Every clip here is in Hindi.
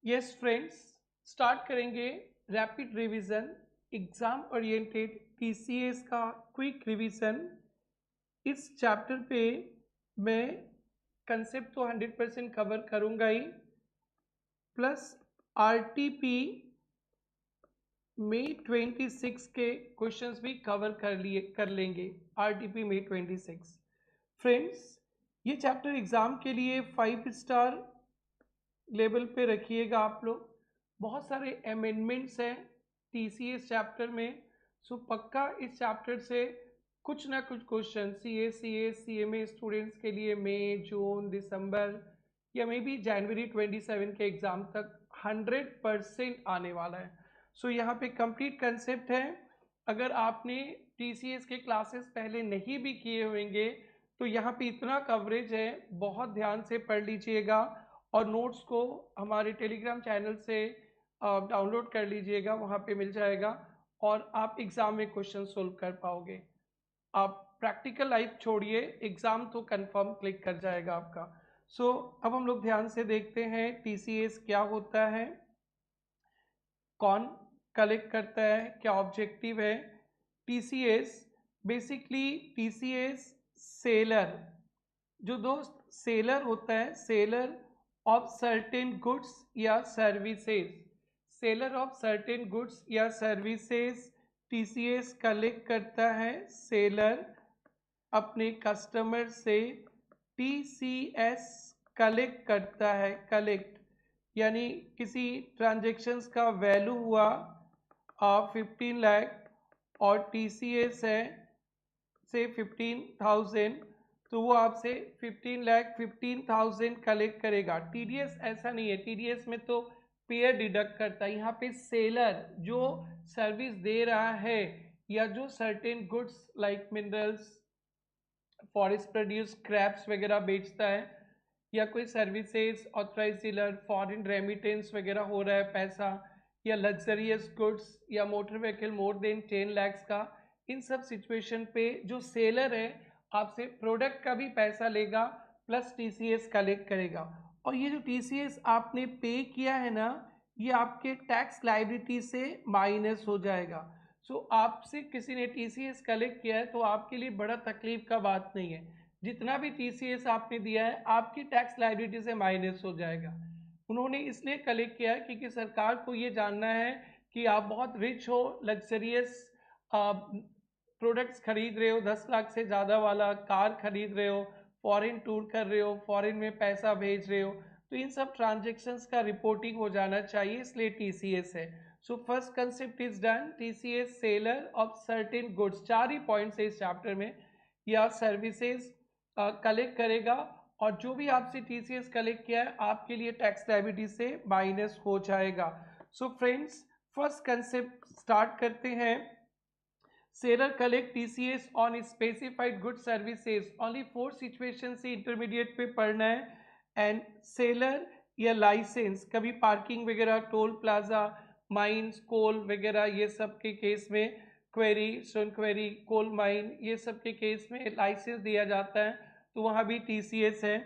यस फ्रेंड्स, स्टार्ट करेंगे rapid revision exam oriented TCS का क्विक रिवीजन। इस चैप्टर पे मैं कंसेप्ट तो 100% कवर करूँगा ही, प्लस आरटीपी मई 26 के क्वेश्चंस भी कवर कर लेंगे। आरटीपी मई 26 फ्रेंड्स, ये चैप्टर एग्ज़ाम के लिए 5 स्टार लेवल पे रखिएगा आप लोग। बहुत सारे अमेंडमेंट्स हैं टीसीएस चैप्टर में, सो पक्का इस चैप्टर से कुछ ना कुछ क्वेश्चन सीएमए स्टूडेंट्स के लिए मई, जून, दिसंबर या मे बी जनवरी 27 के एग्ज़ाम तक 100% आने वाला है। सो यहाँ पे कंप्लीट कंसेप्ट है। अगर आपने टीसीएस के क्लासेस पहले नहीं भी किए होंगे तो यहाँ पे इतना कवरेज है, बहुत ध्यान से पढ़ लीजिएगा और नोट्स को हमारे टेलीग्राम चैनल से डाउनलोड कर लीजिएगा, वहाँ पे मिल जाएगा और आप एग्ज़ाम में क्वेश्चन सोल्व कर पाओगे। आप प्रैक्टिकल लाइफ छोड़िए, एग्ज़ाम तो कंफर्म क्लिक कर जाएगा आपका। सो अब हम लोग ध्यान से देखते हैं टीसीएस क्या होता है, कौन कलेक्ट करता है, क्या ऑब्जेक्टिव है। टीसीएस बेसिकली टीसीएस सेलर, जो दोस्त सेलर होता है, सेलर ऑफ सर्टेन गुड्स या services, seller of certain goods या सर्विसेज टीसीएस कलेक्ट करता है। सेलर अपने कस्टमर से टीसीएस कलेक्ट करता है। कलेक्ट यानी किसी ट्रांजेक्शन्स का वैल्यू हुआ 15 लाख और टीसीएस है से 15,000, तो वो आपसे 15,15,000 कलेक्ट करेगा। टीडीएस ऐसा नहीं है, टीडीएस में तो पेयर डिडक्ट करता है। यहाँ पे सेलर जो सर्विस दे रहा है या जो certain goods like minerals, forest produce, scraps वगैरह बेचता है, या कोई services, authorise dealer, foreign remittance वगैरह हो रहा है पैसा, या लग्जरियस गुड्स या motor vehicle more than 10 lakh का, इन सब सिचुएशन पे जो सेलर है आपसे प्रोडक्ट का भी पैसा लेगा प्लस टीसीएस कलेक्ट करेगा। और ये जो टीसीएस आपने पे किया है ना, ये आपके टैक्स लायबिलिटी से माइनस हो जाएगा। सो आपसे किसी ने टीसीएस कलेक्ट किया है तो आपके लिए बड़ा तकलीफ का बात नहीं है। जितना भी टीसीएस आपने दिया है आपकी टैक्स लायबिलिटी से माइनस हो जाएगा। उन्होंने इसलिए कलेक्ट किया है क्योंकि सरकार को ये जानना है कि आप बहुत रिच हो, लग्जरियस प्रोडक्ट्स खरीद रहे हो, 10 लाख से ज़्यादा वाला कार खरीद रहे हो, फॉरेन टूर कर रहे हो, फॉरेन में पैसा भेज रहे हो, तो इन सब ट्रांजेक्शन्स का रिपोर्टिंग हो जाना चाहिए, इसलिए टीसीएस है। So first concept is done, TCS seller of certain goods, 4 he points है इस चैप्टर में, या सर्विसेज कलेक्ट करेगा और जो भी आपसे टीसीएस कलेक्ट किया है आपके लिए टैक्स लायबिलिटी से माइनस हो जाएगा। So friends, first concept start करते हैं। Seller collect TCS on specified good services, only 4 situation से इंटरमीडिएट पे पढ़ना है। एंड सेलर या लाइसेंस, कभी पार्किंग वगैरह, टोल प्लाजा, माइंस, कोल वगैरह, ये सब के केस में, क्वेरी, सोन क्वेरी, कोल माइन, ये सब के केस में लाइसेंस दिया जाता है, तो वहाँ भी टीसीएस है।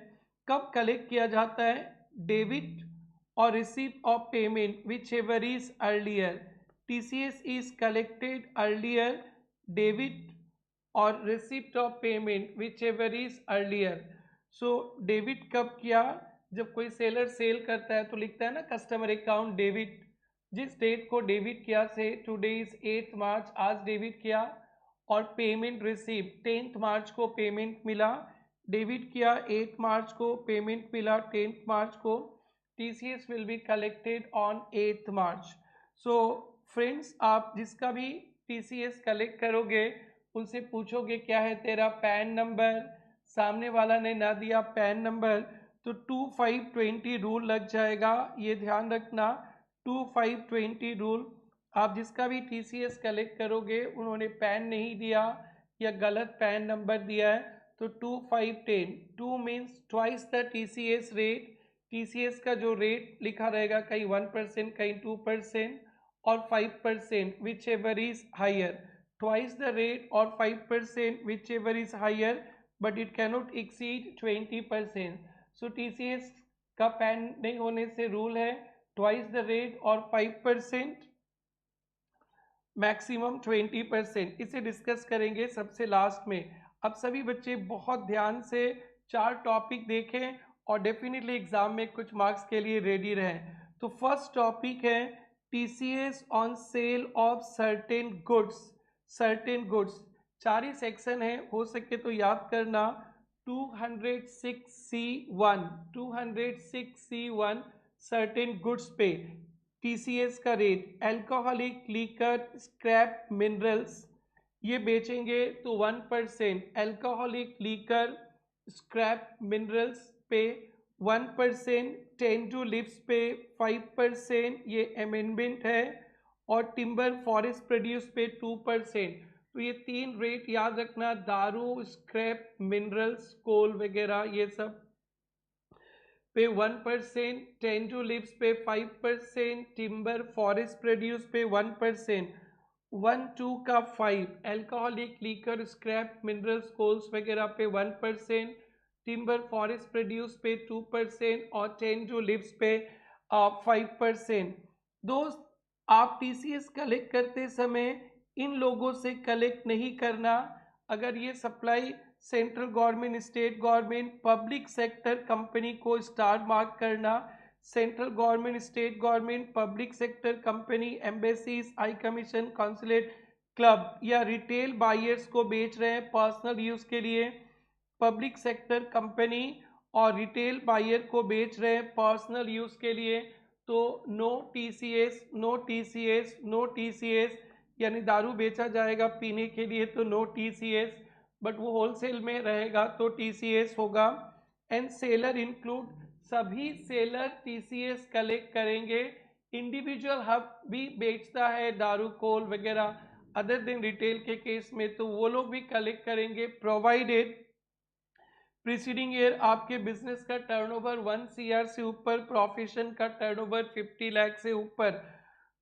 कब कलेक्ट किया जाता है? डेबिट और receipt of payment whichever is earlier, TCS is collected earlier debit और receipt of payment whichever is earlier. So debit कब किया? जब कोई सेलर सेल करता है तो लिखता है ना कस्टमर अकाउंट डेबिट, जिस डेट को डेबिट किया से टुडे इज 8 मार्च, आज डेबिट किया, और पेमेंट रिसीप्ट 10 मार्च को पेमेंट मिला, डेबिट किया 8 मार्च को, पेमेंट मिला 10 मार्च को, TCS will be collected on 8 March. So friends, आप जिसका भी टीसीएस कलेक्ट करोगे उनसे पूछोगे क्या है तेरा पैन नंबर, सामने वाला ने ना दिया पैन नंबर तो 2520 रूल लग जाएगा, ये ध्यान रखना। 2520 रूल, आप जिसका भी टीसीएस कलेक्ट करोगे उन्होंने पैन नहीं दिया या गलत पैन नंबर दिया है तो 2510, 2 means twice the TCS rate. TCS का जो रेट लिखा रहेगा कहीं 1%, कहीं 2% और 5%, whichever is higher, twice the rate और 5% whichever is higher, but it cannot exceed 20%। So TCS का पैन नहीं होने से रूल है ट्वाइस द रेट और 5%, मैक्सिमम 20%। इसे डिस्कस करेंगे सबसे लास्ट में। अब सभी बच्चे बहुत ध्यान से 4 टॉपिक देखें और डेफिनेटली एग्जाम में कुछ मार्क्स के लिए रेडी रहें। तो फर्स्ट टॉपिक है TCS on sale of certain goods. Certain goods 4 he section है, हो सके तो याद करना। 206C1 206C1 सर्टेन गुड्स पे टीसीएस का rate. Alcoholic liquor scrap minerals ये बेचेंगे तो 1%, अल्कोहलिक लीकर स्क्रैप मिनरल्स पे 1%, टेंटू लिप्स पे 5%, ये अमेंडमेंट है, और टिम्बर फॉरेस्ट प्रोड्यूस पे 2%। तो ये 3 रेट याद रखना, दारू, स्क्रैप मिनरल्स, कोल वगैरह ये सब पे 1%, टेंटू लिप्स पे 5%, टिम्बर फॉरेस्ट प्रोड्यूस पे 1%, 1-2 का 5, alcoholic liquor scrap minerals coals वगैरह पे 1%, टिम्बर फॉरेस्ट प्रोड्यूस पे 2% और टेंटू लिप्स पे 5%। दोस्त, आप टीसीएस कलेक्ट करते समय इन लोगों से कलेक्ट नहीं करना। अगर ये supply central government, state government, public sector company को स्टार मार्क करना। Central government, state government, public sector company, embassies, high commission, consulate, club या रिटेल बायर्स को बेच रहे हैं पर्सनल यूज के लिए, पब्लिक सेक्टर कंपनी और रिटेल बायर को बेच रहे हैं पर्सनल यूज के लिए, तो no TCS, no TCS, no TCS. यानी दारू बेचा जाएगा पीने के लिए तो नो टीसीएस, बट वो होलसेल में रहेगा तो टीसीएस होगा। एंड सेलर इंक्लूड, सभी सेलर टीसीएस कलेक्ट करेंगे। इंडिविजुअल हब भी बेचता है दारू, कोल वगैरह अदर देन रिटेल के केस में, तो वो लोग भी कलेक्ट करेंगे, प्रोवाइडेड प्रीसीडिंग ईयर आपके बिजनेस का टर्नओवर 1 CR से ऊपर, प्रोफेशन का टर्नओवर 50 लाख से ऊपर,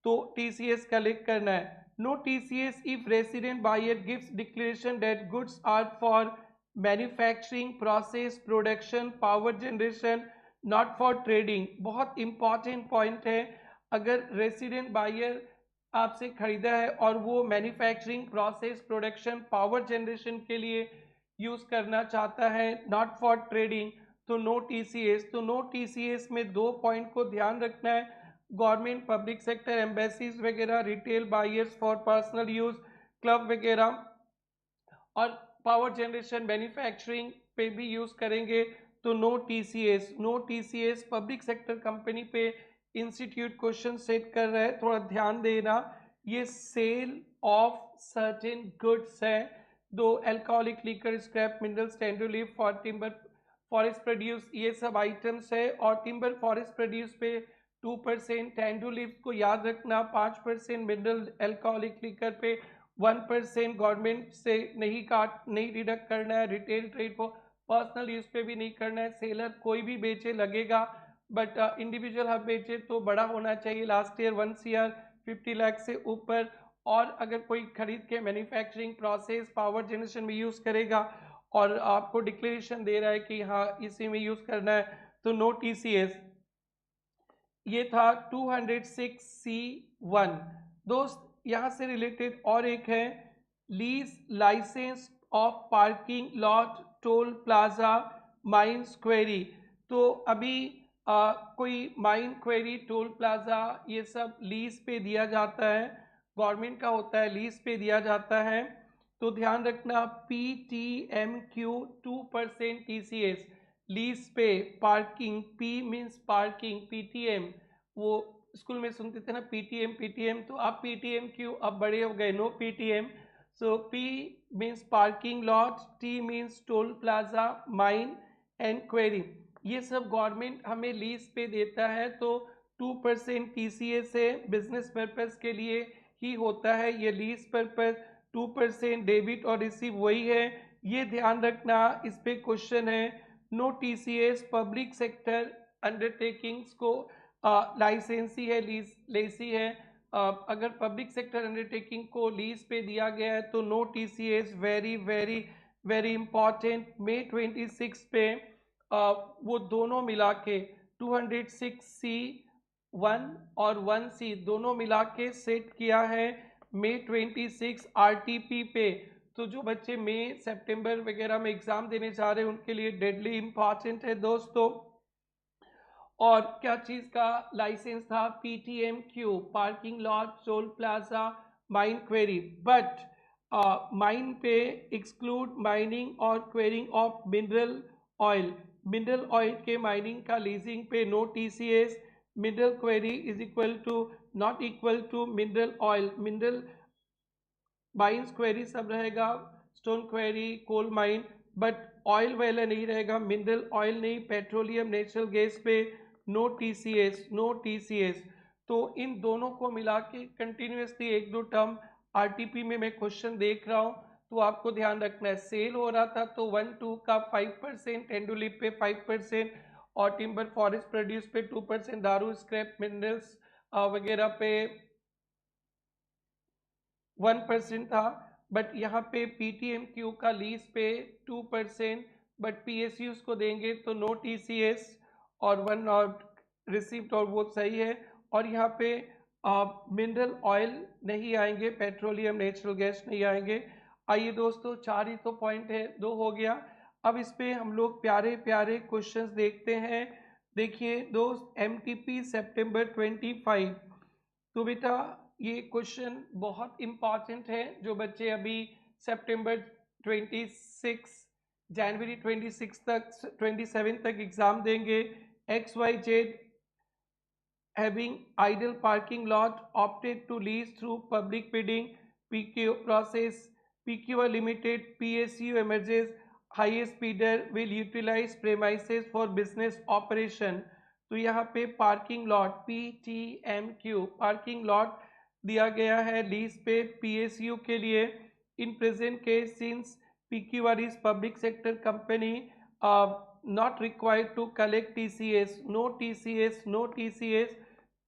तो टीसीएस कलेक्ट करना है। No TCS if resident buyer gives declaration that goods are for manufacturing, process, production, power generation, not for trading. बहुत इंपॉर्टेंट पॉइंट है। अगर रेसिडेंट बायर आपसे खरीदा है और वो manufacturing, process, production, power generation के लिए यूज करना चाहता है, नॉट फॉर ट्रेडिंग, तो नो टीसीएस। तो नो टीसीएस में 2 पॉइंट को ध्यान रखना है, गवर्नमेंट, पब्लिक सेक्टर, एम्बेसीज वगैरह, retail buyers for personal use, club वगैरह, और पावर जनरेशन, मैन्युफैक्चरिंग पे भी यूज करेंगे तो no TCS. No TCS public sector company पे इंस्टीट्यूट क्वेश्चन सेट कर रहा है, थोड़ा ध्यान देना। ये सेल ऑफ सर्टेन गुड्स है, दो alcoholic liquor, scrap minerals, tender leaf for timber forest produce, ये सब आइटम्स है। और टिम्बर फॉरेस्ट प्रोड्यूस पे 2%, टेंडू लीफ को याद रखना 5%, मिनरल अल्कोहलिक लीकर पे 1%, गवर्नमेंट से नहीं डिडक्ट करना है, रिटेल ट्रेड को पर्सनल यूज पे भी नहीं करना है, सेलर कोई भी बेचे लगेगा, बट इंडिविजुअल हब बेचे तो बड़ा होना चाहिए, लास्ट ईयर 1 CR 50 लाख से ऊपर। और अगर कोई खरीद के मैन्युफैक्चरिंग, प्रोसेस, पावर जनरेशन में यूज करेगा और आपको डिक्लेरेशन दे रहा है कि हाँ इसी में यूज करना है, तो नो टीसीएस। ये था 206C1। दोस्त, यहाँ से रिलेटेड और एक है lease licence of parking lot, toll plaza, mines quarry. तो अभी कोई माइन क्वेरी, टोल प्लाजा ये सब लीज पे दिया जाता है, गवर्नमेंट का होता है, लीज पे दिया जाता है, तो ध्यान रखना PTMQ 2% TCS लीज पे। Parking, P means parking, PTM वो स्कूल में सुनते थे ना PTM, तो अब PTMQ अब बड़े हो गए, no PTM। So P means parking lot, T means toll plaza, mine and quarry, ये सब गवर्नमेंट हमें लीज पे देता है, तो 2% TCS से बिजनेस पर्पस के लिए ही होता है ये लीज पर्पस। 2% डेबिट और रिसीव वही है, ये ध्यान रखना, इस पे क्वेश्चन है। No TCS public sector undertakings को लाइसेंसी है, लीज लेसी है। अगर पब्लिक सेक्टर अंडरटेकिंग को लीज पे दिया गया है तो no TCS, very very very important. May 26 पे वो दोनों मिला के 206C 1 और 1C दोनों मिला के सेट किया है मई 26 आरटीपी पे। तो जो बच्चे मई सितंबर वगैरह में एग्जाम देने जा रहे हैं उनके लिए डेडली इंपॉर्टेंट है दोस्तों। और क्या चीज का लाइसेंस था? PTMQ, parking lot, toll plaza, mine quarry. But mine पे एक्सक्लूड माइनिंग और quarrying of mineral oil. Mineral oil के माइनिंग का लीजिंग पे no TCS। Mineral quarry is equal to not equal to mineral oil. Mineral mines quarry सब रहेगा, stone quarry, coal mine, but oil वाला नहीं रहेगा। मिनरल ऑयल नहीं, पेट्रोलियम नेचुरल गैस पे नो TCS, नो TCS। तो इन दोनों को मिला के कंटिन्यूसली एक दो टर्म आरटीपी में मैं क्वेश्चन देख रहा हूँ, तो आपको ध्यान रखना है। सेल हो रहा था तो 1-2 का 5%, टेंडुलिप पे 5% और टिम्बर फॉरेस्ट प्रोड्यूस पे 2%, दारू स्क्रैप मिनरल्स वगैरह पे 1% था। बट यहाँ पे PTMQ का लीज पे 2%, बट PSUs को देंगे तो नो TCS और 1 नॉट रिसिप्ट, और वो सही है। और यहाँ पे मिनरल ऑयल नहीं आएंगे, पेट्रोलियम नेचुरल गैस नहीं आएंगे। आइए दोस्तों, 4 ही तो पॉइंट है, 2 हो गया। अब इस पे हम लोग प्यारे प्यारे क्वेश्चंस देखते हैं। देखिए दोस्त, MTP सितंबर 25। तो बेटा ये क्वेश्चन बहुत इंपॉर्टेंट है। जो बच्चे अभी सितंबर 26, जनवरी 26 तक, 27 तक एग्जाम देंगे, XYZ having idle parking lot opted to lease through public bidding PQ process, PQR limited, PSU emerges, highest bidder will utilize premises for business operation। तो यहाँ पे parking lot PTMQ parking lot दिया गया है लीज पे PSU के लिए। In present case since PQR is public sector company, not required to collect TCS, no TCS, no TCS।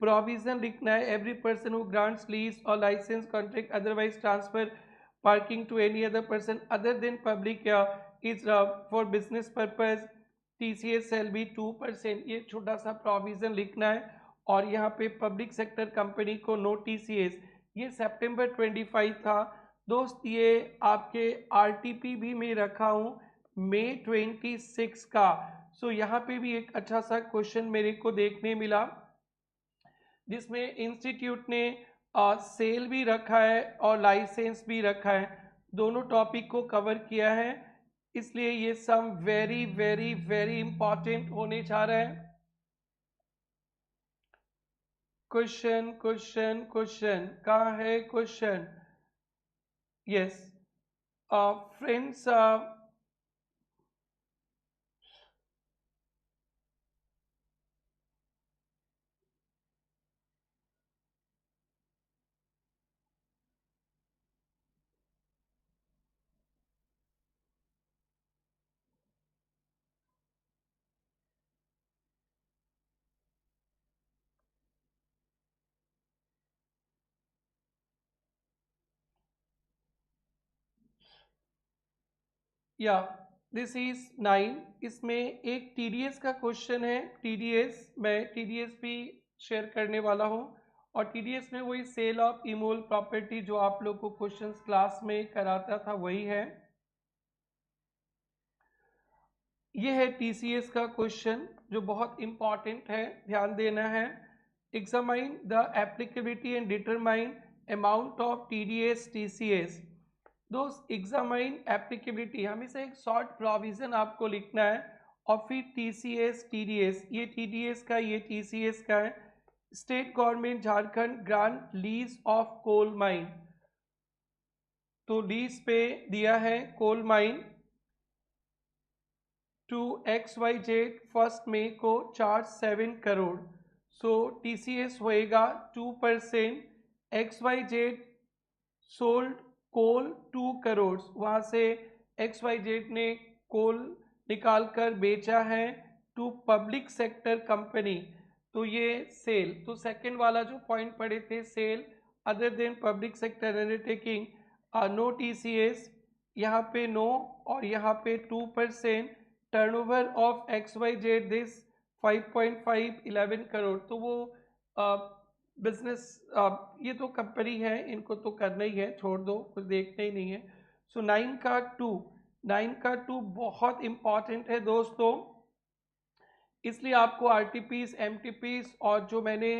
Provision लिखना है, every person who grants lease और licence contract otherwise transfer parking to any other person other than public is for business purpose, TCS shall be 2%। ये छोटा सा प्रोविजन लिखना है। और यहाँ पे पब्लिक सेक्टर कंपनी को नो TCS। ये सितंबर 25 था दोस्त। ये आपके RTP भी मैं रखा हूँ मई 26 का। सो यहाँ पे भी एक अच्छा सा क्वेश्चन मेरे को देखने मिला जिसमें इंस्टीट्यूट ने सेल भी रखा है और लाइसेंस भी रखा है, दोनों टॉपिक को कवर किया है। इसलिए ये some very very very important होने जा रहा है। क्वेश्चन क्वेश्चन क्वेश्चन कहाँ है question? Yes friends, yeah this is 9। इसमें एक TDS का क्वेश्चन है। TDS, मैं TDS भी शेयर करने वाला हूँ। और TDS में वही सेल ऑफ इमोल प्रॉपर्टी जो आप लोग को क्वेश्चंस क्लास में कराता था वही है। ये है TCS का क्वेश्चन जो बहुत इंपॉर्टेंट है, ध्यान देना है। Examine the applicability and determine amount of TDS TCS। दोस्त एग्जामाइन एप्लीकेबिलिटी हमेशा एक शॉर्ट प्रोविजन आपको लिखना है और फिर TCS TDS, ये TDS का ये TCS का है। State government Jharkhand grant lease of coal mine, तो लीज पे दिया है coal mine to XYZ first मई को चार्ज 7 करोड़। सो TCS होएगा 2%। XYZ सोल्ड कोल 2 करोड़, वहाँ से XYZ ने कोल निकाल कर बेचा है टू पब्लिक सेक्टर कंपनी, तो ये सेल। तो सेकंड वाला जो पॉइंट पढ़े थे sale other than public sector undertaking, no TCS, यहाँ पे नो और यहाँ पे 2%। Turnover of XYZ this 5.5 11 crore, तो वो बिजनेस, ये तो कंपनी है, इनको तो करना ही है, छोड़ दो, कुछ देखना ही नहीं है। सो 9 का 2 बहुत इंपॉर्टेंट है दोस्तों, इसलिए आपको आरटीपीस, एमटीपीस और जो मैंने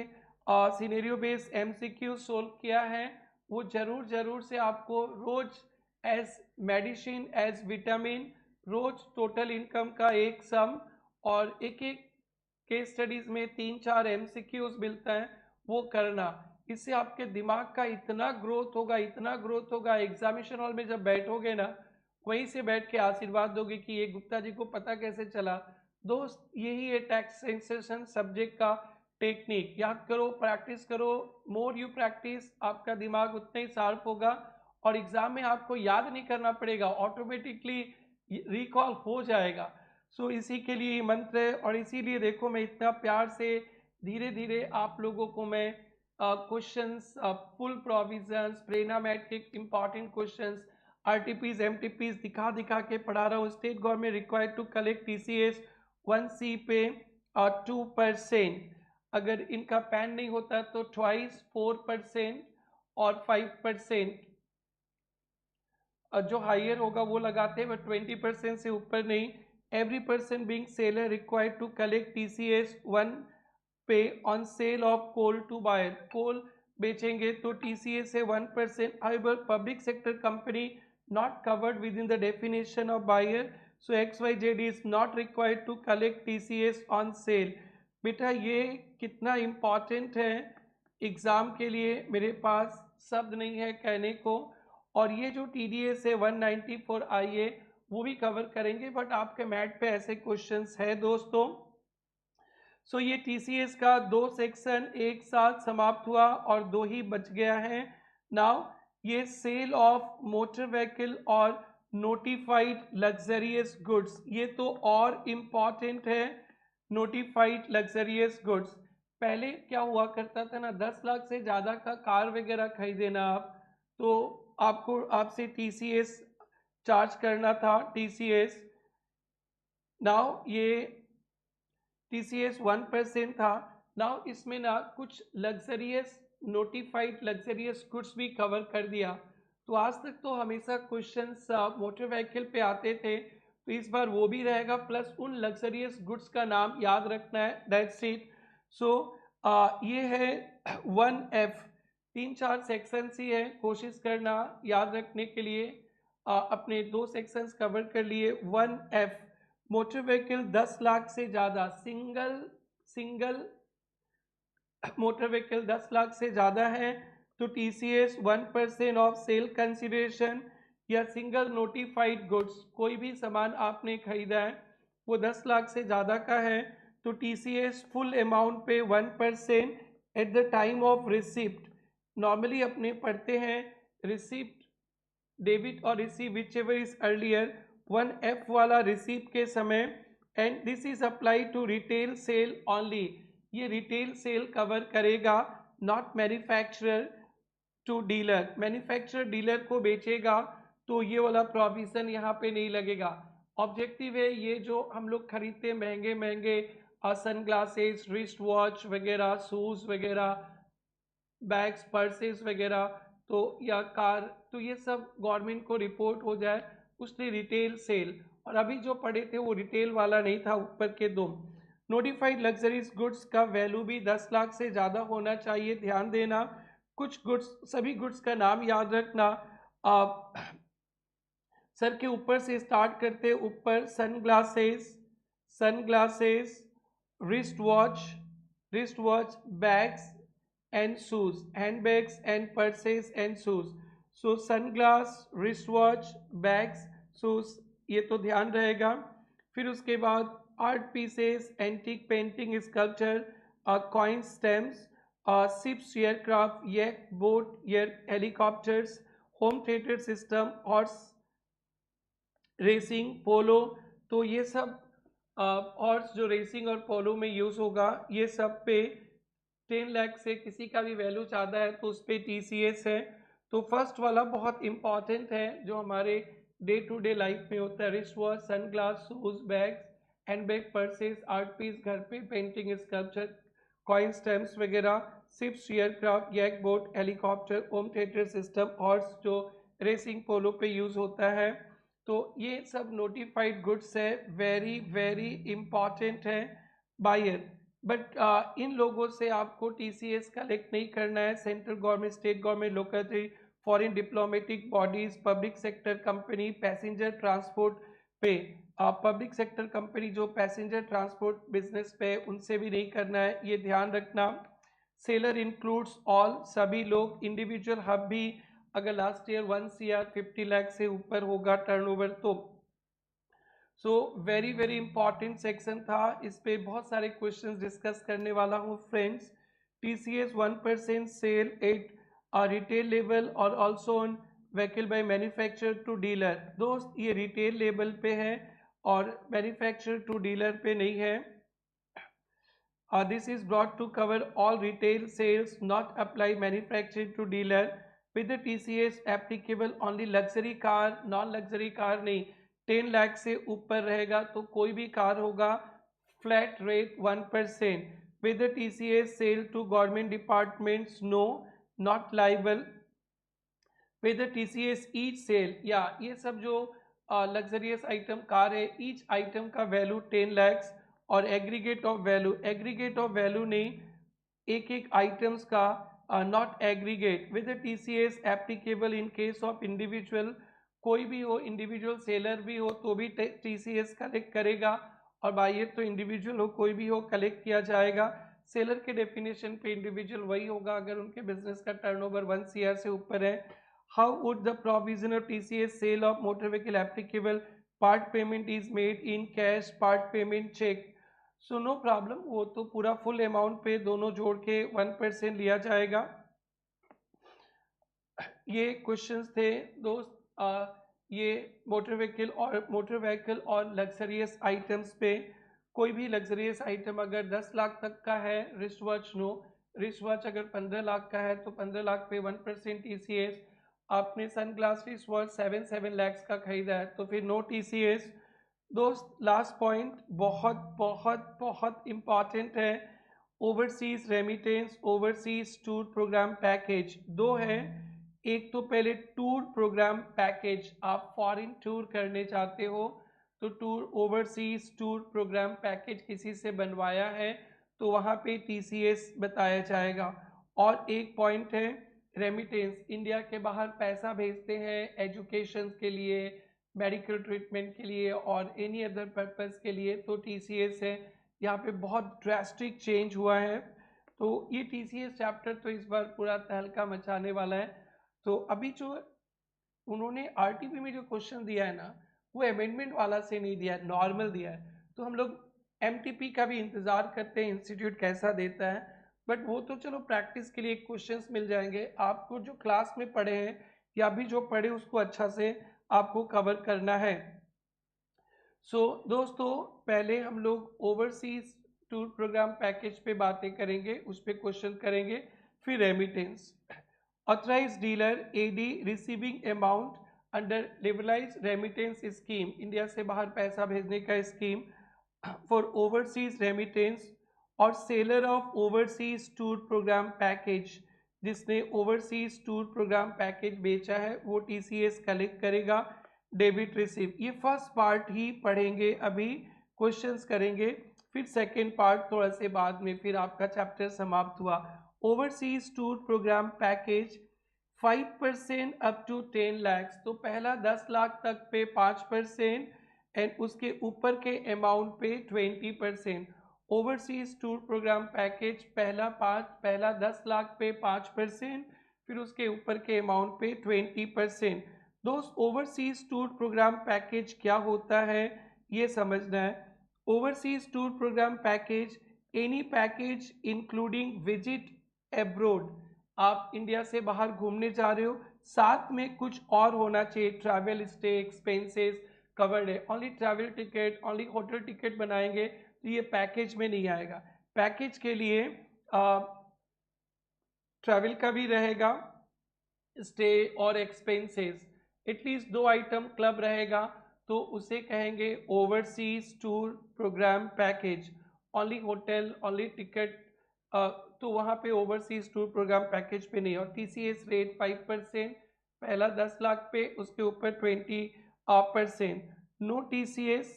सिनेरियो बेस्ड एमसीक्यू सोल्व किया है वो जरूर से आपको रोज एज मेडिसिन, एज विटामिन, रोज टोटल इनकम का एक सम और एक एक केस स्टडीज में 3-4 एमसीक्यूज मिलता है, वो करना। इससे आपके दिमाग का इतना ग्रोथ होगा, इतना ग्रोथ होगा, एग्जामिनेशन हॉल में जब बैठोगे ना, वहीं से बैठ के आशीर्वाद दोगे कि ये गुप्ता जी को पता कैसे चला। दोस्त, यही है टैक्सेशन सब्जेक्ट का टेक्निक। याद करो, प्रैक्टिस करो, मोर यू प्रैक्टिस आपका दिमाग उतना ही शार्प होगा और एग्जाम में आपको याद नहीं करना पड़ेगा, ऑटोमेटिकली रिकॉल हो जाएगा। सो इसी के लिए ये मंत्र है और इसीलिए देखो मैं इतना प्यार से धीरे धीरे आप लोगों को मैं क्वेश्चंस, फुल प्रोविजंस, प्रेनामेट्रिक इंपॉर्टेंट क्वेश्चंस, आरटीपीज, एमटीपीज दिखा दिखा के पढ़ा रहा हूँ। State government required to collect TCS 1C पे 2%, अगर इनका पैन नहीं होता तो ट्वाइस 4% और 5%, जो हायर होगा वो लगाते हैं, बट 20% से ऊपर नहीं। Every person being seller required to collect TCS 1 पे on sale of coal to buyer, coal बेचेंगे तो टीसीएस है 1%। However public sector company not covered within the definition of buyer, so XYZ is not required to collect TCS on sale. बेटा ये कितना इम्पॉर्टेंट है एग्जाम के लिए, मेरे पास शब्द नहीं है कहने को। और ये जो TDS है 194 IA वो भी कवर करेंगे, बट आपके मैट पे ऐसे क्वेश्चंस है दोस्तों। सो ये TCS का 2 सेक्शन एक साथ समाप्त हुआ और 2 ही बच गया है। नाउ ये सेल ऑफ मोटर व्हीकल और नोटिफाइड लग्जरियस गुड्स, ये तो और इम्पॉर्टेंट है। नोटिफाइड लग्जरियस गुड्स, पहले क्या हुआ करता था ना, 10 लाख से ज़्यादा का कार वगैरह खरीदे ना आप, तो आपको आपसे TCS चार्ज करना था, TCS। नाउ ये TCS 1% था। नाउ इसमें ना कुछ लग्जरियस, नोटिफाइड लग्जरियस गुड्स भी कवर कर दिया। तो आज तक तो हमेशा क्वेश्चंस मोटर व्हीकल पे आते थे, तो इस बार वो भी रहेगा, प्लस उन लग्जरियस गुड्स का नाम याद रखना है, दैट्स इट। सो ये है 1F, 3-4 सेक्शंस ही है, कोशिश करना याद रखने के लिए। अपने 2 सेक्शंस कवर कर लिए। 1F मोटर व्हीकल 10 लाख से ज़्यादा, सिंगल मोटर व्हीकल 10 लाख से ज़्यादा है तो TCS 1% ऑफ सेल कंसिडरेशन, या सिंगल नोटिफाइड गुड्स, कोई भी सामान आपने खरीदा है वो 10 लाख से ज़्यादा का है तो TCS फुल अमाउंट पे 1% at the time of receipt. Normally अपने पढ़ते हैं रिसिप्ट, डेबिट और receive whichever is earlier, 1F वाला रिसीव के समय, and this is apply to retail sale only, ये रिटेल सेल कवर करेगा, not manufacturer to dealer. Manufacturer dealer को बेचेगा तो ये वाला प्रोविजन यहाँ पे नहीं लगेगा। ऑब्जेक्टिव है ये जो हम लोग खरीदते महंगे महंगे सन ग्लासेस, रिस्ट वॉच वगैरह, शूज़ वगैरह, बैग्स, पर्सेस वगैरह, तो या कार, तो ये सब गवर्नमेंट को रिपोर्ट हो जाए, उसने रिटेल सेल। और अभी जो पढ़े थे वो रिटेल वाला नहीं था, ऊपर के दो। नोटिफाइड लग्जरीज गुड्स का वैल्यू भी 10 लाख से ज़्यादा होना चाहिए, ध्यान देना। कुछ गुड्स, सभी गुड्स का नाम याद रखना। आप सर के ऊपर से स्टार्ट करते, ऊपर sunglasses, sunglasses, wrist watch, bags and shoes, hand bags and purses and shoes. So sunglass, wrist watch, bags, shoes, ये तो ध्यान रहेगा। फिर उसके बाद art pieces, antique painting, sculpture, coin stamps, ships, aircraft, yacht, boat, helicopters, home theatre system, horse racing, polo, तो ये सब हॉर्स जो रेसिंग और पोलो में यूज़ होगा, ये सब पे 10 लाख से किसी का भी वैल्यू ज़्यादा है तो उस पर TCS है। तो फर्स्ट वाला बहुत इंपॉर्टेंट है जो हमारे डे टू डे लाइफ में होता है, wrist watch, sun glass, shoes, bags, hand bag, purses, art piece, घर पे पेंटिंग, स्कल्पचर, कॉइन स्टैम्प्स वगैरह, शिप्स, एयरक्राफ्ट, यैक boat, helicopter, home theatre system, horse जो रेसिंग पोलो पे यूज होता है। तो ये सब नोटिफाइड गुड्स है, वेरी वेरी इंपॉर्टेंट है बायर। बट इन लोगों से आपको टीसीएस कलेक्ट नहीं करना है। Central government, state government, local, foreign diplomatic bodies, public sector company, passenger transport पे, पब्लिक सेक्टर कंपनी जो पैसेंजर ट्रांसपोर्ट बिजनेस पे उनसे भी नहीं करना है, ये ध्यान रखना। सेलर इंक्लूड्स ऑल, सभी लोग। इंडिविजुअल हब भी अगर लास्ट ईयर 1 CR 50 लाख से ऊपर होगा टर्नओवर तो। So very very important section था, इस पे बहुत सारे क्वेश्चंस डिस्कस करने वाला हूँ friends. TCS 1% sale at retail level और also on vehicle by manufacturer to dealer. दोस्त ये रिटेल लेवल पे है और मैन्युफैक्चरर टू डीलर पे नहीं है। This is brought to cover all retail sales, not apply manufacturing to dealer with the TCS applicable only luxury car, non-luxury car नहीं। 10 लाख से ऊपर रहेगा तो कोई भी कार होगा, flat rate 1%। with the TCS sale to government departments, no, not liable। with the TCS each sale, या ये सब जो लग्जरियस आइटम कार है, ईच आइटम का वैल्यू 10 लैक्स और एग्रीगेट ऑफ वैल्यू नहीं, एक एक आइटम्स का, not aggregate. With the TCS applicable in case of individual, कोई भी हो, इंडिविजुअल सेलर भी हो तो भी टीसीएस कलेक्ट करेगा, और बायर तो इंडिविजुअल हो, कोई भी हो कलेक्ट किया जाएगा। सेलर के डेफिनेशन पे इंडिविजुअल वही होगा अगर उनके बिजनेस का टर्नओवर 1 CR से ऊपर है। How would the provision of TCS sale of motor vehicle applicable? Part payment is made in cash, part payment check। So no problem, वो तो पूरा फुल अमाउंट पे दोनों जोड़ के 1% लिया जाएगा। ये क्वेश्चंस थे दोस्त, ये मोटर व्हीकल और लग्जरियस आइटम्स पे। कोई भी लग्जरियस आइटम अगर 10 लाख तक का है, wrist watch no. Wrist watch अगर 15 लाख का है तो 15 लाख पे 1% टीसीएस। आपने sunglass wrist watch 7 lakhs का खरीदा है तो फिर नो टीसीएस। दोस्त लास्ट पॉइंट बहुत बहुत बहुत इम्पॉर्टेंट है, overseas remittance, overseas tour programme package. दो है, एक तो पहले टूर प्रोग्राम पैकेज, आप फॉरेन टूर करने चाहते हो तो tour, overseas tour programme package किसी से बनवाया है तो वहाँ पे टीसीएस बताया जाएगा। और एक पॉइंट है रेमिटेंस, इंडिया के बाहर पैसा भेजते हैं एजुकेशन के लिए, मेडिकल ट्रीटमेंट के लिए और एनी अदर पर्पस के लिए, तो टीसीएस है। यहाँ पे बहुत ड्रास्टिक चेंज हुआ है, तो ये टीसीएस चैप्टर तो इस बार पूरा तहलका मचाने वाला है। तो अभी जो उन्होंने आरटीपी में जो क्वेश्चन दिया है ना, वो अमेंडमेंट वाला से नहीं दिया है, नॉर्मल दिया है। तो हम लोग एमटीपी का भी इंतज़ार करते हैं इंस्टीट्यूट कैसा देता है, बट वो तो चलो प्रैक्टिस के लिए क्वेश्चंस मिल जाएंगे। आपको जो क्लास में पढ़े हैं या अभी जो पढ़े उसको अच्छा से आपको कवर करना है। सो दोस्तों पहले हम लोग ओवरसीज टूर प्रोग्राम पैकेज पे बातें करेंगे, उस पर क्वेश्चन करेंगे, फिर remittance. Authorise dealer AD receiving amount under liberalise remittance scheme, India से बाहर पैसा भेजने का स्कीम फॉर ओवरसीज रेमिटेंस, और seller of overseas tour programme package, जिसने ओवरसीज टूर प्रोग्राम पैकेज बेचा है वो टीसीएस कलेक्ट करेगा। डेबिट रिसीव, ये फर्स्ट पार्ट ही पढ़ेंगे, अभी क्वेश्चंस करेंगे, फिर सेकेंड पार्ट थोड़ा से बाद में, फिर आपका चैप्टर समाप्त हुआ। Overseas tour programme package 5% up to 10 lakhs, तो पहला 10 लाख तक पे 5% एंड उसके ऊपर के अमाउंट पे 20%। ओवरसीज टूर प्रोग्राम पैकेज पहला 10 लाख पे 5%, फिर उसके ऊपर के अमाउंट पे 20%। दोस्त ओवरसीज टूर प्रोग्राम पैकेज क्या होता है ये समझना है। Overseas tour programme package, any package including visit abroad, आप इंडिया से बाहर घूमने जा रहे हो, साथ में कुछ और होना चाहिए, ट्रैवल स्टे एक्सपेंसेस कवर्ड है, only travel ticket, only hotel ticket बनाएंगे तो ये पैकेज में नहीं आएगा। पैकेज के लिए ट्रैवल का भी रहेगा, स्टे और एक्सपेंसेस, एटलीस्ट 2 आइटम क्लब रहेगा तो उसे कहेंगे overseas tour programme package. Only hotel, only ticket तो वहाँ पे ओवरसीज टूर प्रोग्राम पैकेज पे नहीं, और TCS रेट 5%, पहला 10 लाख पे, उसके ऊपर 20%। No TCS,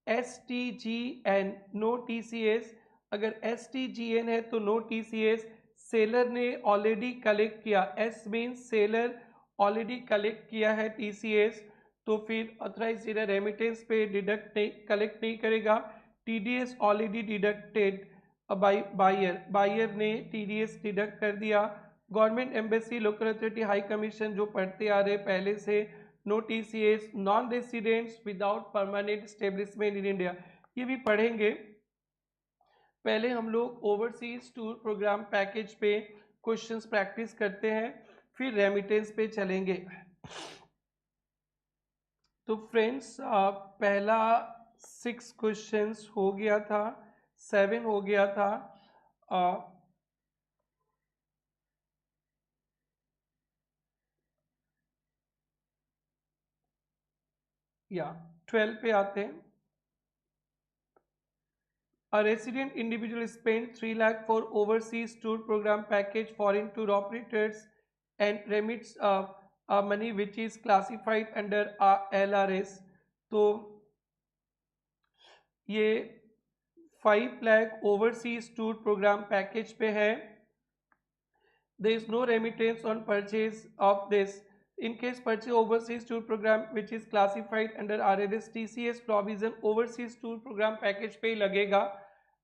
STGN, no TCS, अगर STGN है तो नो TCS, सेलर ने ऑलरेडी कलेक्ट किया, S means seller already collect किया है TCS, तो फिर ऑथराइज डीलर रेमिटेंस पे डिडक्ट नहीं, कलेक्ट नहीं करेगा। TDS already deducted by buyer ने TDS डिडक्ट कर दिया। Government embassy, local authority, high commission जो पढ़ते आ रहे पहले से, no TCS, non residents without permanent establishment in India, ये भी पढ़ेंगे। पहले हम लोग ओवरसीज टूर प्रोग्राम पैकेज पे क्वेश्चंस प्रैक्टिस करते हैं, फिर रेमिटेंस पे चलेंगे। तो फ्रेंड्स, पहला 6 क्वेश्चंस हो गया था, 7 हो गया था, या 12 पे आते हैं। A resident individual spent 3 lakh for overseas tour program package foreign tour operators and remits money which is classified under LRS. तो ये 5 lakh overseas tour program package पे है। There is no remittance on purchase of this. In case purchase overseas tour program which is classified under RLS, TCS provision overseas tour program package पे ही लगेगा,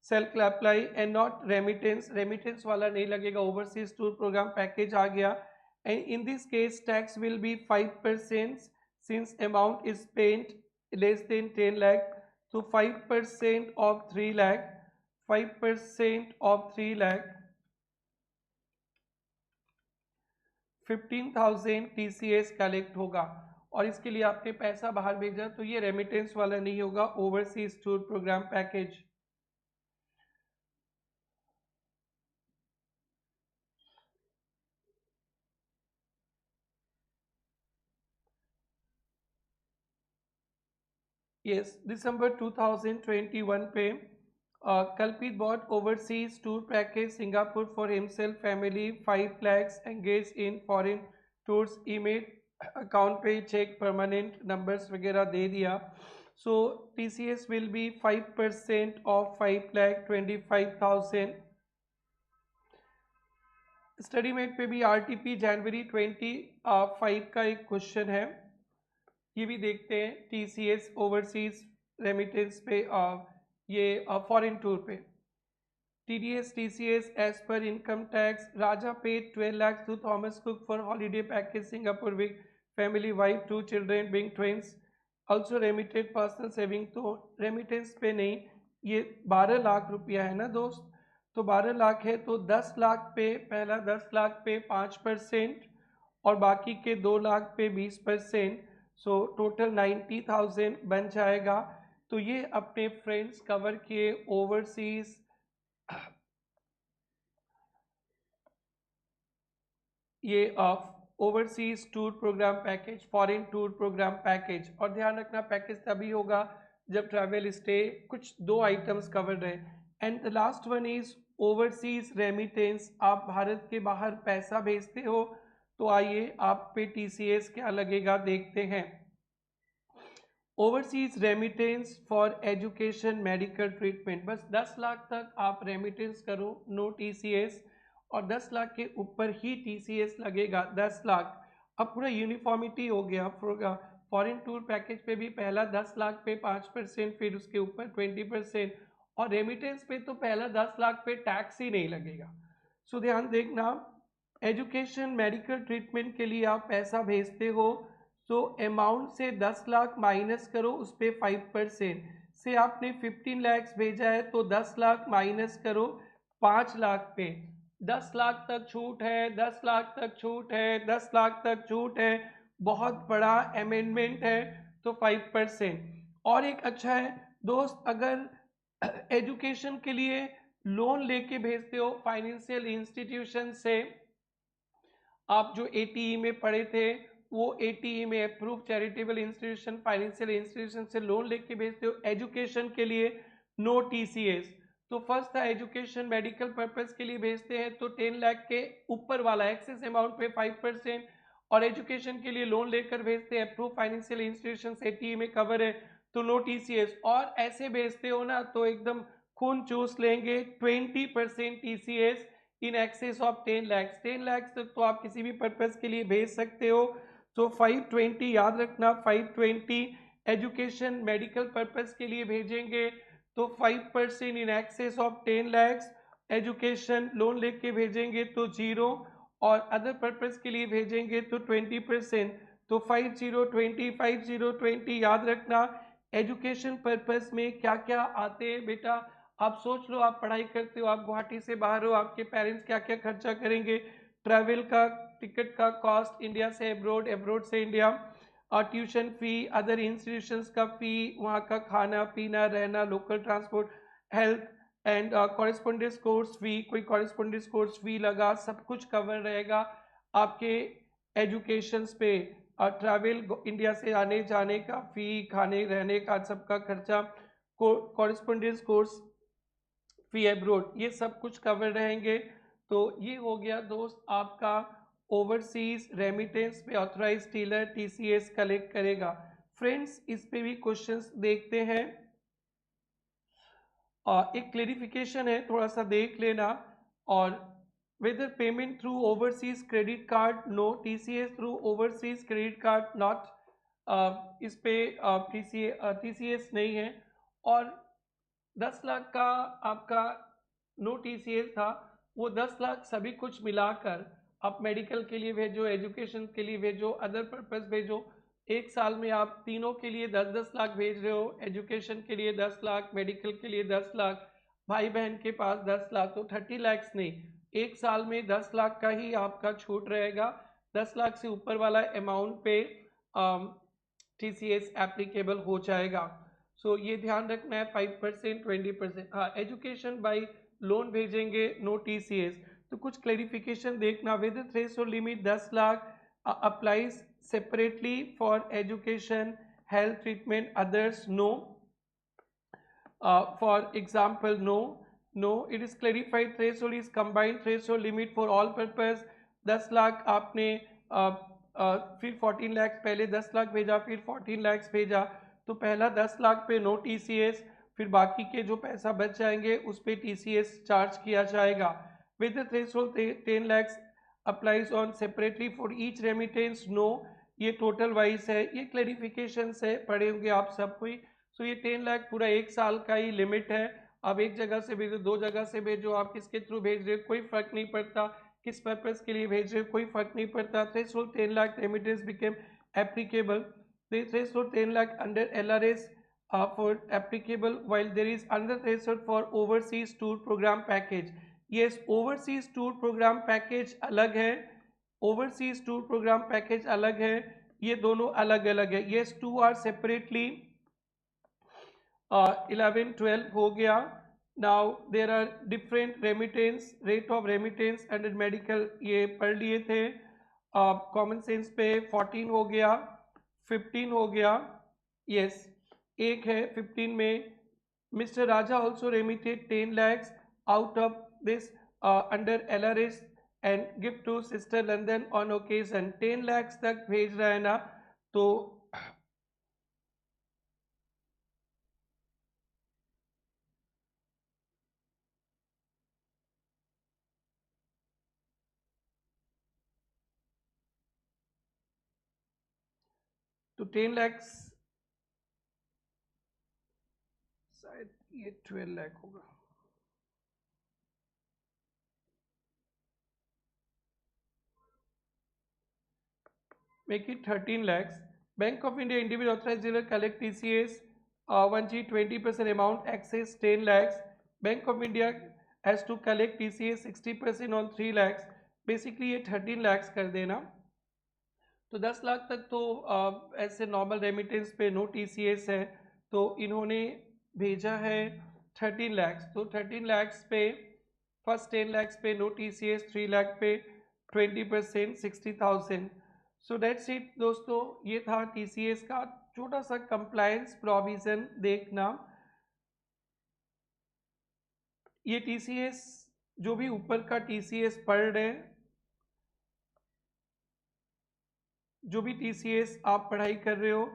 self apply and not remittance, remittance वाला नहीं लगेगा, overseas tour program package आ गया। And in this case tax will be 5% since amount is spent less than 10 lakh, so 5% of 3 lakh, 5% of 3 lakh 15,000 TCS collect होगा, और इसके लिए आपने पैसा बाहर भेजा तो ये रेमिटेंस वाला नहीं होगा, overseas tour programme package. Yes, December 2021 पे Kalpit bought overseas tour package Singapore for himself family 5 lakhs engage in foreign tours, email account पे चेक परमानेंट नंबर्स वगैरह दे दिया। So TCS will be 5% of 5,25,000। Study mate पे भी RTP जनवरी 25 का एक क्वेश्चन है, ये भी देखते हैं। TCS ओवरसीज रेमिटेंस पे ये फॉरेन टूर पे TDS TCS as per income tax, Raja paid 12 lakhs to Thomas Cook for holiday package Singapore with family, wife, 2 children being twins, also remitted personal saving, तो रेमिटेंस पे नहीं, ये 12 लाख रुपया है ना दोस्त, तो 12 लाख है तो 10 लाख पे, पहला 10 लाख पे 5% और बाकी के 2 लाख पे 20%, सो टोटल 90,000 बन जाएगा। तो ये अपने फ्रेंड्स कवर किए ओवरसीज ये overseas tour programme package, foreign tour programme package, और ध्यान रखना पैकेज तभी होगा जब ट्रैवल स्टे, कुछ 2 आइटम्स कवर रहे। And the last one is overseas remittance, आप भारत के बाहर पैसा भेजते हो तो आइए आप पे TCS क्या लगेगा देखते हैं। Overseas remittance for education medical treatment, बस 10 लाख तक आप रेमिटेंस करो, नो TCS, और 10 लाख के ऊपर ही TCS लगेगा 10 लाख। अब पूरा यूनिफॉर्मिटी हो गया। फॉरेन टूर पैकेज पे भी पहला 10 लाख पे 5%, फिर उसके ऊपर 20%, और रेमिटेंस पे तो पहला 10 लाख पे टैक्स ही नहीं लगेगा। सो ध्यान देखना, एजुकेशन मेडिकल ट्रीटमेंट के लिए आप पैसा भेजते हो तो अमाउंट से 10 लाख माइनस करो, उस पर 5% से, आपने 15 lakhs भेजा है तो 10 लाख माइनस करो 5 लाख पे, 10 लाख तक छूट है, 10 लाख तक छूट है, 10 लाख तक छूट है, बहुत बड़ा अमेंडमेंट है तो 5%। और एक अच्छा है दोस्त, अगर एजुकेशन के लिए लोन लेके भेजते हो फाइनेंशियल इंस्टीट्यूशन से, आप जो ATE में पढ़े थे वो ATE में approve charitable institution, financial institution से लोन लेके भेजते हो एजुकेशन के लिए, नो TCS, तो फर्स्ट था एजुकेशन मेडिकल पर्पस के लिए भेजते हैं तो 10 लाख के ऊपर वाला एक्सेस अमाउंट पे 5%, और एजुकेशन के लिए लोन लेकर भेजते हैं अप्रूव फाइनेंशियल इंस्टीट्यूशन एटीई में कवर है तो नो टीसीएस। और ऐसे भेजते हो ना तो एकदम खून चूस लेंगे 20% TCS in excess of 10 lakhs. 10 lakhs तक तो आप किसी भी पर्पस के लिए भेज सकते हो। तो 520 याद रखना, 520 एजुकेशन मेडिकल पर्पस के लिए भेजेंगे तो 5% in excess of 10 lakhs. Education loan लेके भेजेंगे तो 0, और अदर पर्पस के लिए भेजेंगे तो 20%। तो 5020 याद रखना। एजुकेशन पर्पस में क्या क्या आते हैं बेटा, आप सोच लो, आप पढ़ाई करते हो, आप गुवाहाटी से बाहर हो, आपके पेरेंट्स क्या क्या खर्चा करेंगे, ट्रैवल का, टिकट का कॉस्ट, इंडिया से अब्रोड, अब्रोड से इंडिया, और ट्यूशन फी, अदर इंस्टीट्यूशंस का फी, वहाँ का खाना पीना रहना, local transport, health and correspondence course fee, कोई कॉरेस्पोंडेंस कोर्स फी लगा, सब कुछ कवर रहेगा आपके एजुकेशंस पे। ट्रैवल इंडिया से आने जाने का फी, खाने रहने का सबका खर्चा, कॉरेस्पोंडेंस कोर्स फी एब्रोड, ये सब कुछ कवर रहेंगे। तो ये हो गया दोस्त आपका ओवरसीज रेमिटेंस पे ऑथराइज डीलर टीसीएस कलेक्ट करेगा। फ्रेंड्स इस पे भी क्वेश्चंस देखते हैं। एक क्लेरिफिकेशन है, थोड़ा सा देख लेना। और whether payment through overseas credit card, no TCS through overseas credit card not, इस पे टीसीएस नहीं है। और 10 लाख का आपका नो टीसीएस था, वो 10 लाख सभी कुछ मिलाकर आप मेडिकल के लिए भेजो, एजुकेशन के लिए भेजो, अदर पर्पस भेजो, एक साल में आप तीनों के लिए 10-10 लाख भेज रहे हो, एजुकेशन के लिए 10 लाख, मेडिकल के लिए 10 लाख, भाई बहन के पास 10 लाख, तो 30 लैक्स नहीं, एक साल में 10 लाख का ही आपका छूट रहेगा। 10 लाख से ऊपर वाला अमाउंट पे टीसीएस एप्लीकेबल हो जाएगा। सो ये ध्यान रखना है, 5%, 20%। हाँ, एजुकेशन बाई लोन भेजेंगे, नो टीसीएस। तो कुछ क्लेरिफिकेशन देखना, with threshold limit 10 lakh applies separately for education, health treatment, others no. For example, no, it is clarified threshold is combined threshold limit for all purpose। 10 lakh आपने फिर 14 लाख, पहले 10 लाख भेजा फिर 14 लाख भेजा, तो पहला 10 लाख पे नो टीसीएस, फिर बाकी के जो पैसा बच जाएंगे उस पे टीसीएस चार्ज किया जाएगा। With the threshold 10 lakhs applies on separately for each remittance, no। ये टोटल वाइज है, ये क्लैरिफिकेशन है, पढ़े होंगे आप सब कोई। सो ये 10 लाख पूरा एक साल का ही लिमिट है। आप एक जगह से भेजो, दो जगह से भेजो, आप किसके थ्रू भेज रहे हो कोई फर्क नहीं पड़ता, किस पर्पस के लिए भेज रहे हो कोई फर्क नहीं पड़ता। Threshold 10 lakh remittance became applicable. The threshold 10 lakh under LRS for applicable, while there is another threshold for overseas tour program package। yes, overseas tour program package अलग है, overseas tour program package अलग है, ये दोनों अलग अलग है। yes, two are separately 11 12 हो गया। now there are different remittance, rate of remittance under medical, ये पढ़ लिए थे। कॉमन सेंस पे 14 हो गया, 15 हो गया, yes, एक है 15 में। Mister Raja also remitted 10 lakhs out of this under LRS and gift to sister London on occasion. 10 lakhs तक भेज रहा है ना, तो तो 10 lakhs, शायद ये 12 लाख होगा। make it 13 lakhs। Bank of India individual authorized dealer collect TCS 1G 20% amount, excess 10 lakhs। Bank of India has to collect TCS 60% on 3 lakhs। Basically ये 13 lakhs कर देना। तो 10 लाख तक तो ऐसे नॉर्मल रेमिटेंस पे नो टीसीएस है, तो इन्होंने भेजा है 13 lakhs। तो 13 lakhs पे फर्स्ट 10 lakhs पे नो टीसीएस, 3 लाख पे 20% 60,000। सो डेट्स इट दोस्तों, ये था टीसीएस का छोटा सा कंप्लायंस प्रोविजन देखना। ये टीसीएस जो भी ऊपर का टीसीएस पढ़ रहे हैं, जो भी टीसीएस आप पढ़ाई कर रहे हो,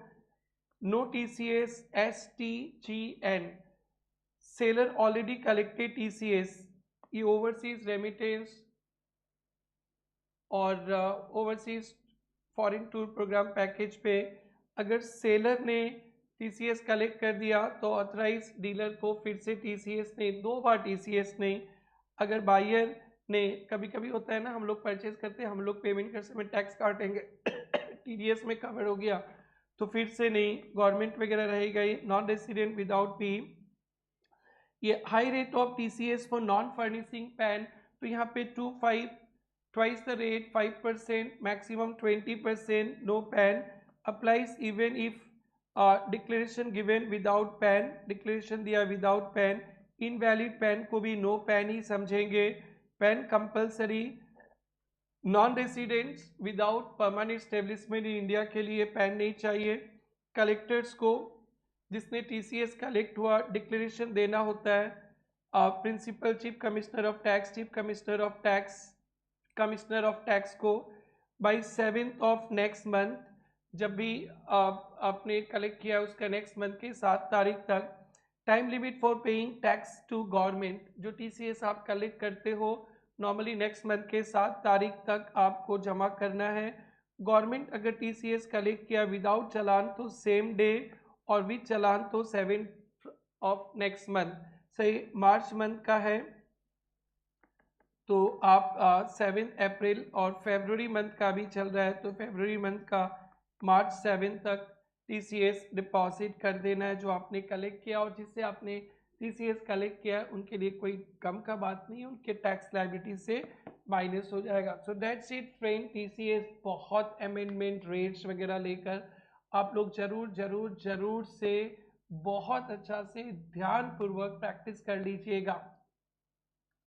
no TCS STGN, seller already collected TCS, ये ओवरसीज रेमिटेंस और overseas foreign tour programme package पे अगर सेलर ने टीसीएस कलेक्ट कर दिया तो ऑथराइज डीलर को फिर से टीसीएस नहीं, 2 बार टीसीएस नहीं। अगर बायर ने, कभी कभी होता है ना, हम लोग परचेज करते हैं, हम लोग पेमेंट करते समय टैक्स काटेंगे टीडीएस में कवर हो गया तो फिर से नहीं, गवर्नमेंट वगैरह रहेगा ही। नॉन रेसिडेंट विदाउट पी, ये high rate of TCS for non furnishing pan, तो यहाँ पे 25 twice the rate 5%, maximum 20%, no PAN applies even if declaration given without PAN, declaration दिया without PAN, invalid PAN को भी no PAN ही समझेंगे। PAN compulsory, non residents without permanent establishment in India के लिए पैन नहीं चाहिए। कलेक्टर्स को, जिसने टीसीएस कलेक्ट हुआ, डिक्लेरेशन देना होता है। Principal chief commissioner of tax, chief commissioner of tax, commissioner of tax को by 7th of next month, जब भी आपने कलेक्ट किया उसका नेक्स्ट मंथ के 7 तारीख तक। Time limit for paying tax to government, जो टीसीएस आप कलेक्ट करते हो नॉर्मली नेक्स्ट मंथ के 7 तारीख तक आपको जमा करना है। गवर्नमेंट अगर टीसीएस कलेक्ट किया विदाउट चालान तो सेम डे, और विद चालान तो 7th ऑफ नेक्स्ट मंथ। सही मार्च मंथ का है तो आप 7 अप्रैल, और फरवरी मंथ का भी चल रहा है तो फरवरी मंथ का मार्च 7 तक टीसीएस डिपॉजिट कर देना है जो आपने कलेक्ट किया। और जिससे आपने टीसीएस कलेक्ट किया है उनके लिए कोई कम का बात नहीं है, उनके टैक्स लायबिलिटी से माइनस हो जाएगा। So that's it friend. TCS बहुत अमेंडमेंट रेट्स वगैरह लेकर आप लोग जरूर जरूर जरूर से बहुत अच्छा से ध्यानपूर्वक प्रैक्टिस कर लीजिएगा।